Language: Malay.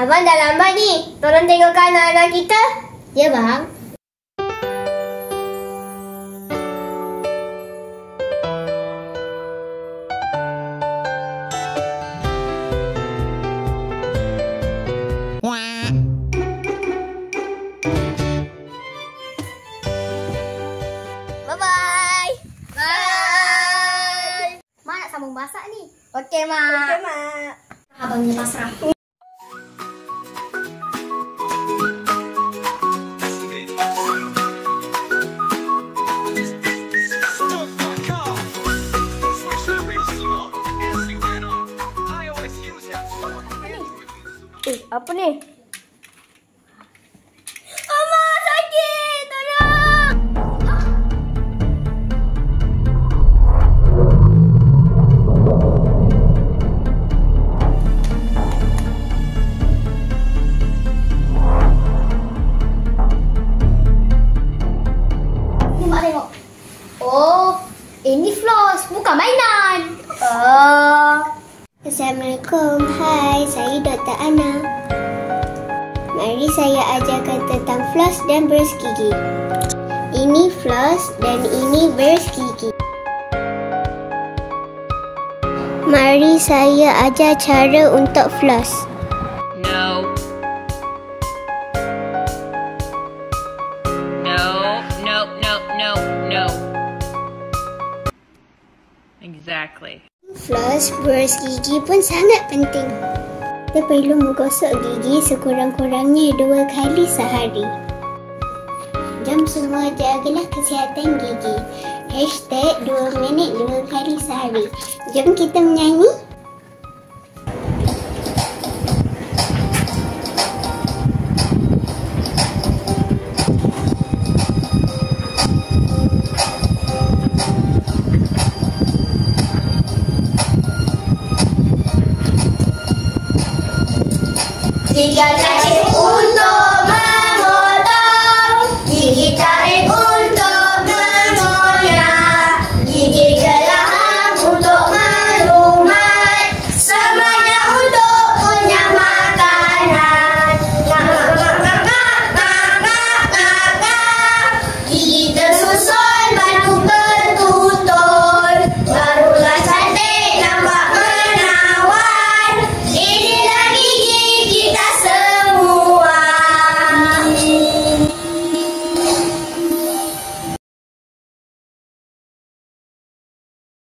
Abang dah lambat ni. Tolong tengokkan anak-anak kita. Ya, bang. Bye-bye. Bye. Mak nak sambung masak ni. Okey, Mak. Okey, Mak. Abangnya pasrah. Apa ni? Mama sakit, tolong. Ni Mak tengok. Oh, ini floss, bukan mainan. Assalamualaikum. Hai, saya Dr. Ana. Mari saya ajarkan tentang floss dan beras gigi. Ini floss dan ini beras gigi. Mari saya ajar cara untuk floss. No. No. Exactly. Floss, beras gigi pun sangat penting. Kita perlu menggosok gigi sekurang-kurangnya 2 kali sehari. Jom semua jagalah kesihatan gigi. #2 minit 2 kali sehari. Jom kita menyanyi.